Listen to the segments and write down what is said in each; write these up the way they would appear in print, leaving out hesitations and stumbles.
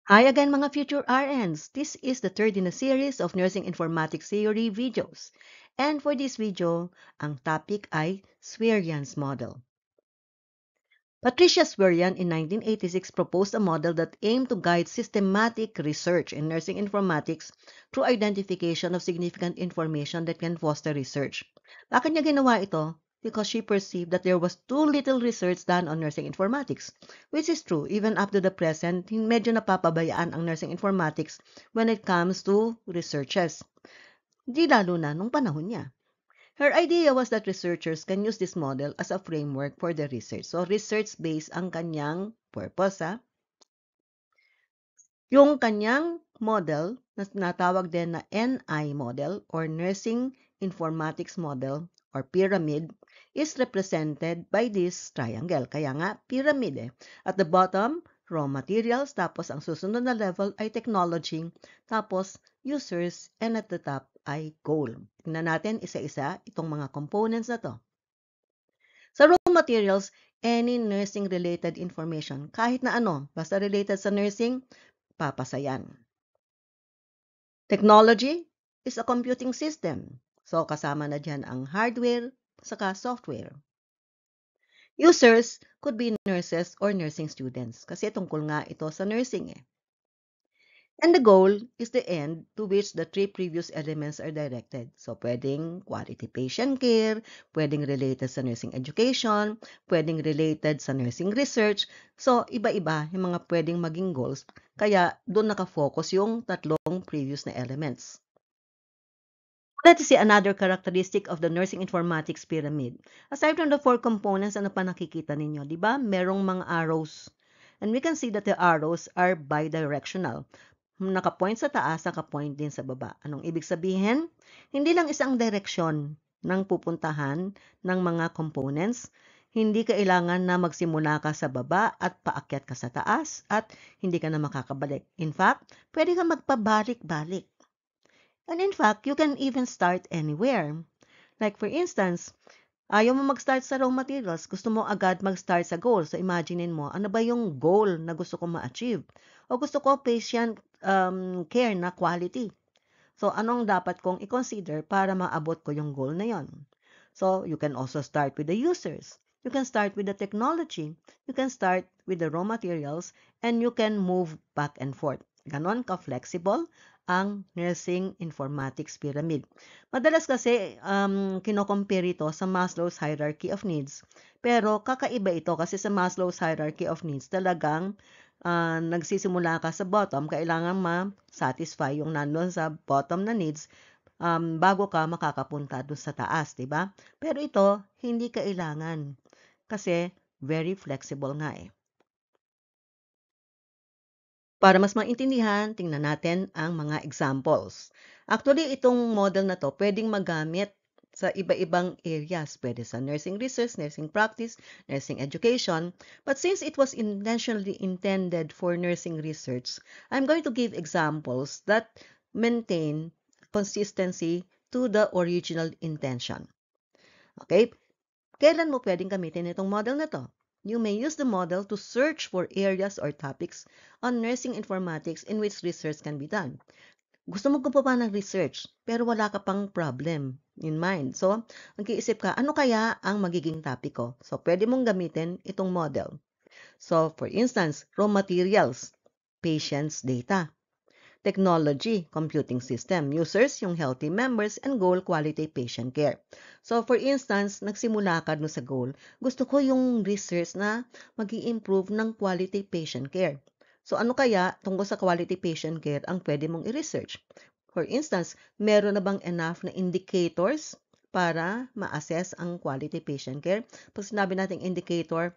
Hi again mga future RNs! This is the third in a series of Nursing Informatics Theory videos. And for this video, ang topic ay Swerian's model. Patricia Swerian in 1986 proposed a model that aimed to guide systematic research in nursing informatics through identification of significant information that can foster research. Bakit niya ginawa ito? Because she perceived that there was too little research done on nursing informatics, which is true. Even up to the present, medyo napapabayaan ang nursing informatics when it comes to researches. Di lalo na nung panahon niya. Her idea was that researchers can use this model as a framework for their research. So, research-based ang kanyang purpose. Yung kanyang model, na tinatawag din na NI model or Nursing Informatics Model or pyramid, is represented by this triangle. Kaya nga, pyramid eh. At the bottom, raw materials, tapos ang susunod na level ay technology, tapos users, and at the top ay goal. Tingnan natin isa-isa itong mga components na to. Sa raw materials, any nursing-related information, kahit na ano, basta related sa nursing, papasayan. Technology is a computing system. So, kasama na dyan ang hardware, saka software. Users could be nurses or nursing students kasi tungkol nga ito sa nursing eh. And the goal is the end to which the three previous elements are directed. So, pwedeng quality patient care, pwedeng related sa nursing education, pwedeng related sa nursing research. So, iba-iba yung mga pwedeng maging goals. Kaya, doon nakafocus yung tatlong previous na elements. Let's see another characteristic of the nursing informatics pyramid. Aside from the four components, ano pa nakikita ninyo? Di ba? Merong mga arrows. And we can see that the arrows are bidirectional. Naka-point sa taas, naka-point din sa baba. Anong ibig sabihin? Hindi lang isang direksyon ng pupuntahan ng mga components. Hindi kailangan na magsimula ka sa baba at paakyat ka sa taas at hindi ka na makakabalik. In fact, pwede ka magpabalik-balik. And in fact, you can even start anywhere. Like for instance, ayaw mo mag-start sa raw materials, gusto mo agad mag-start sa goal. So imaginein mo, ano ba yung goal na gusto ko ma-achieve? O gusto ko patient care na quality. So anong dapat kong i-consider para maabot ko yung goal na yon? So you can also start with the users. You can start with the technology. You can start with the raw materials and you can move back and forth. Ganon ka-flexible ang nursing informatics pyramid. Madalas kasi kino-compare ito sa Maslow's hierarchy of needs. Pero kakaiba ito kasi sa Maslow's hierarchy of needs talagang nagsisimula ka sa bottom, kailangan ma-satisfy yung nandun sa bottom na needs bago ka makakapunta doon sa taas, di ba? Pero ito, hindi kailangan kasi very flexible nga eh. Para mas maintindihan, tingnan natin ang mga examples. Actually, itong model na to pwedeng magamit sa iba-ibang areas. Pwede sa nursing research, nursing practice, nursing education. But since it was intentionally intended for nursing research, I'm going to give examples that maintain consistency to the original intention. Okay? Kailan mo pwedeng gamitin itong model na to? You may use the model to search for areas or topics on nursing informatics in which research can be done. Gusto mo gumawa ng research, pero wala ka pang problem in mind. So, mag-iisip ka, ano kaya ang magiging topic ko? So, pwede mong gamitin itong model. So, for instance, raw materials, patients' data. Technology, computing system. Users, yung healthy members, and goal, quality patient care. So, for instance, nagsimula ka sa goal. Gusto ko yung research na mag-i-improve ng quality patient care. So, ano kaya tungkol sa quality patient care ang pwede mong i-research? For instance, meron na bang enough na indicators para ma-assess ang quality patient care? Pag sinabi natin indicator,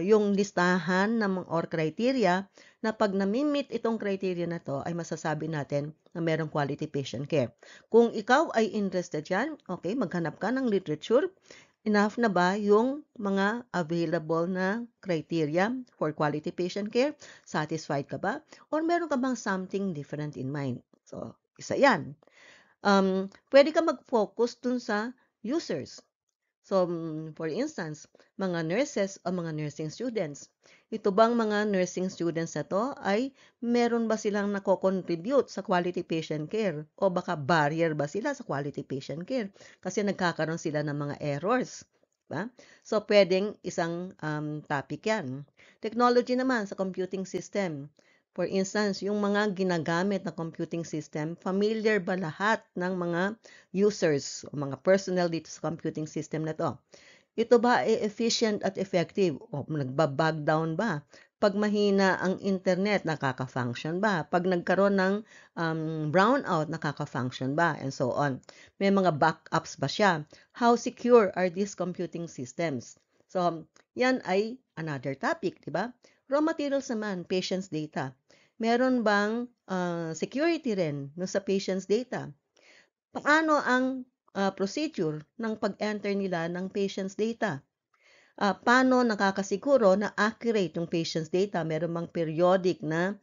yung listahan ng or criteria na pag nami-meet itong criteria na to ay masasabi natin na merong quality patient care. Kung ikaw ay interested yan, okay, maghanap ka ng literature. Enough na ba yung mga available na criteria for quality patient care? Satisfied ka ba? Or meron ka bang something different in mind? So, isa yan. Pwede ka mag-focus dun sa users. So, for instance, mga nurses o mga nursing students. Ito bang mga nursing students na to ay meron ba silang nako-contribute sa quality patient care? O baka barrier ba sila sa quality patient care? Kasi nagkakaroon sila ng mga errors. Ba? So, pwedeng isang topic yan. Technology naman sa computing system. For instance, yung mga ginagamit na computing system, familiar ba lahat ng mga users o mga personnel dito sa computing system na to? Ito ba ay efficient at effective? O nagbabag down ba? Pag mahina ang internet, nakaka-function ba? Pag nagkaroon ng brownout, nakaka-function ba? And so on. May mga backups ba siya? How secure are these computing systems? So, yan ay another topic, di ba? Raw materials naman, patient's data. Meron bang security rin no, sa patient's data? Paano ang procedure ng pag-enter nila ng patient's data? Paano nakakasiguro na accurate yung patient's data? Meron bang periodic na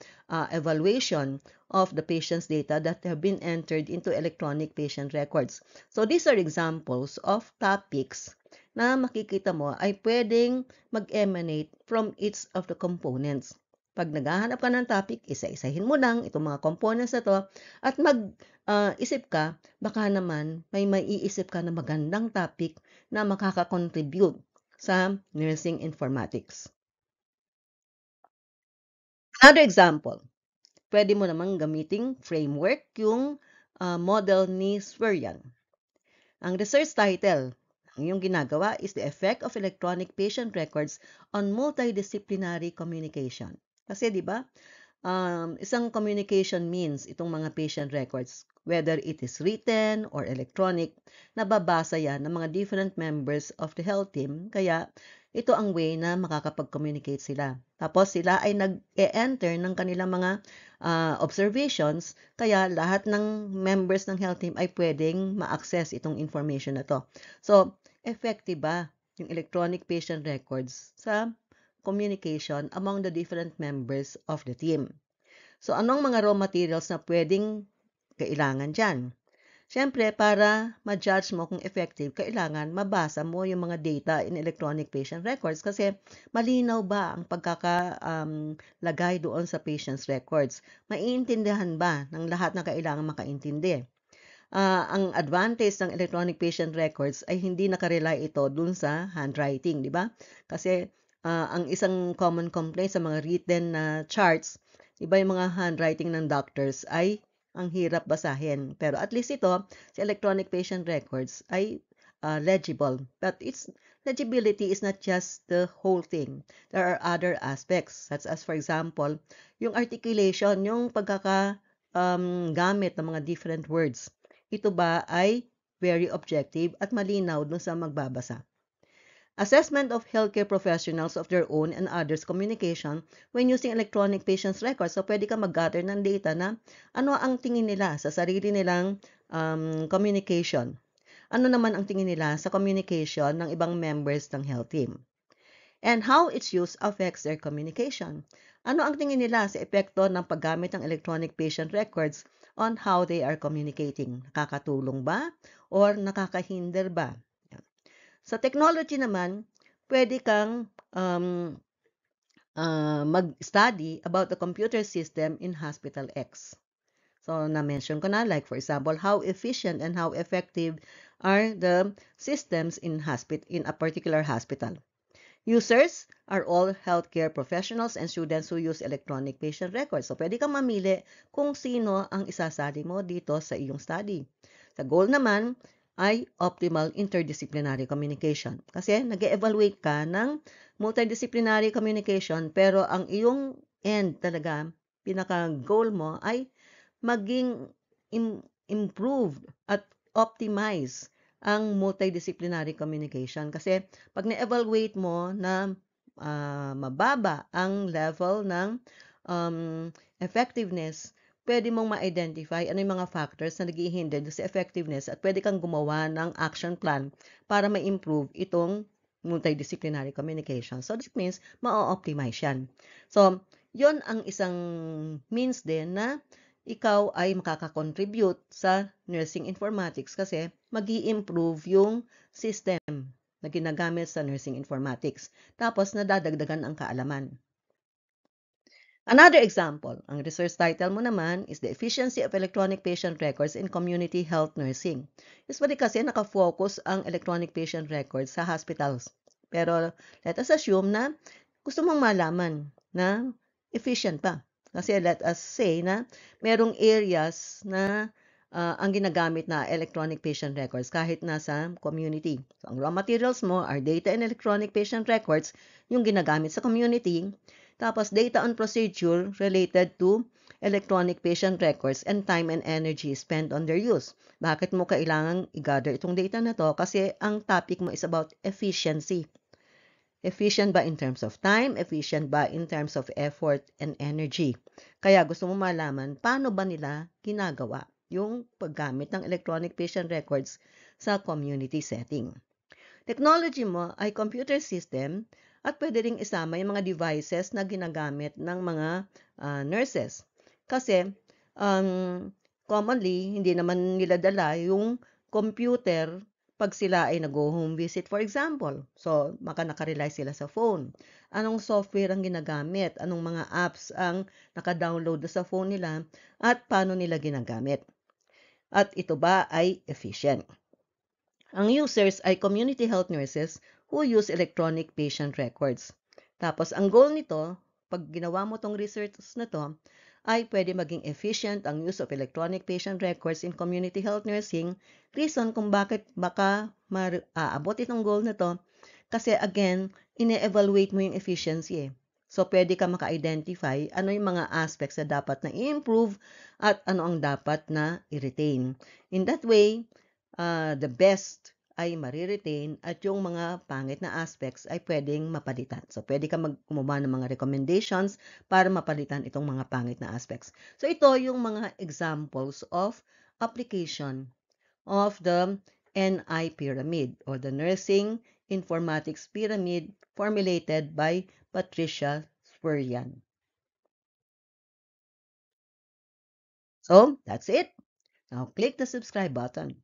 evaluation of the patient's data that have been entered into electronic patient records? So these are examples of topics na makikita mo ay pwedeng mag-emanate from each of the components. Pag naghahanap ka ng topic, isa-isahin mo lang itong mga components na to at mag-isip ka, baka naman may maiisip ka na magandang topic na makaka-contribute sa nursing informatics. Another example, pwede mo namang gamiting framework yung model ni Sveryan. Ang research title, ang iyong ginagawa is the effect of electronic patient records on multidisciplinary communication. Kasi di ba, isang communication means itong mga patient records, whether it is written or electronic, nababasa yan ng mga different members of the health team. Kaya ito ang way na makakapag-communicate sila. Tapos sila ay nag-e-enter ng kanilang mga observations, kaya lahat ng members ng health team ay pwedeng ma-access itong information na to. So, effective ba yung electronic patient records sa communication among the different members of the team? So, anong mga raw materials na pwedeng kailangan dyan? Siyempre, para ma-judge mo kung effective, kailangan mabasa mo yung mga data in electronic patient records kasi malinaw ba ang pagkakalagay doon sa patient's records? Maiintindihan ba ng lahat na kailangan makaintindi? Ang advantage ng electronic patient records ay hindi nakarely ito dun sa handwriting, di ba? Kasi ang isang common complaint sa mga written na charts, iba yung mga handwriting ng doctors ay ang hirap basahin. Pero at least ito, sa electronic patient records ay legible. But its legibility is not just the whole thing. There are other aspects, such as for example, yung articulation, yung gamit ng mga different words. Ito ba ay very objective at malinaw dun sa magbabasa? Assessment of healthcare professionals of their own and others' communication when using electronic patients' records. So, pwede ka mag-gather ng data na ano ang tingin nila sa sarili nilang communication. Ano naman ang tingin nila sa communication ng ibang members ng health team. And how its use affects their communication. Ano ang tingin nila sa epekto ng paggamit ng electronic patient records on how they are communicating? Nakakatulong ba or nakakahinder ba? Sa technology naman, pwede kang mag-study about the computer system in Hospital X. So, na-mention ko na, like for example, how efficient and how effective are the systems in a particular hospital. Users are all healthcare professionals and students who use electronic patient records. So, pwede kang mamili kung sino ang isasali mo dito sa iyong study. Sa goal naman ay optimal interdisciplinary communication. Kasi nag-evaluate ka ng multidisciplinary communication pero ang iyong end talaga, pinaka-goal mo ay maging improved at optimize ang multidisciplinary communication. Kasi pag na-evaluate mo na mababa ang level ng effectiveness, pwede mong ma-identify ano yung mga factors na nag-ihinder sa effectiveness at pwede kang gumawa ng action plan para ma-improve itong multidisciplinary communication. So, this means ma-optimize yan. So, yon ang isang means din na ikaw ay makaka-contribute sa nursing informatics kasi mag-i-improve yung system na ginagamit sa nursing informatics. Tapos, nadadagdagan ang kaalaman. Another example, ang research title mo naman is The Efficiency of Electronic Patient Records in Community Health Nursing. Usually kasi nakafocus ang electronic patient records sa hospitals. Pero let us assume na gusto mong malaman na efficient pa. Kasi let us say na merong areas na ang ginagamit na electronic patient records kahit nasa community. So, ang raw materials mo are data and electronic patient records, yung ginagamit sa community, tapos data on procedure related to electronic patient records and time and energy spent on their use. Bakit mo kailangan i-gather itong data na to? Kasi ang topic mo is about efficiency. Efficient ba in terms of time? Efficient ba in terms of effort and energy? Kaya gusto mo malaman paano ba nila ginagawa yung paggamit ng electronic patient records sa community setting. Technology mo ay computer system at pwede ring isama yung mga devices na ginagamit ng mga nurses. Kasi commonly, hindi naman nila dala yung computer pag sila ay nag-home visit, for example. So, nakarely sila sa phone. Anong software ang ginagamit? Anong mga apps ang naka-download sa phone nila? At paano nila ginagamit? At ito ba ay efficient? Ang users ay community health nurses who use electronic patient records. Tapos, ang goal nito, pag ginawa mo tong research na to, ay pwede maging efficient ang use of electronic patient records in community health nursing. Reason kung bakit baka aabot itong goal na to, kasi again, ine-evaluate mo yung efficiency eh. So, pwede ka maka-identify ano yung mga aspects na dapat na i-improve at ano ang dapat na i-retain. In that way, the best ay mariretain at yung mga pangit na aspects ay pwedeng mapalitan. So, pwede ka gumawa ng mga recommendations para mapalitan itong mga pangit na aspects. So, ito yung mga examples of application of the NI pyramid or the Nursing Informatics Pyramid formulated by Patricia Spurrian. So, that's it. Now, click the subscribe button.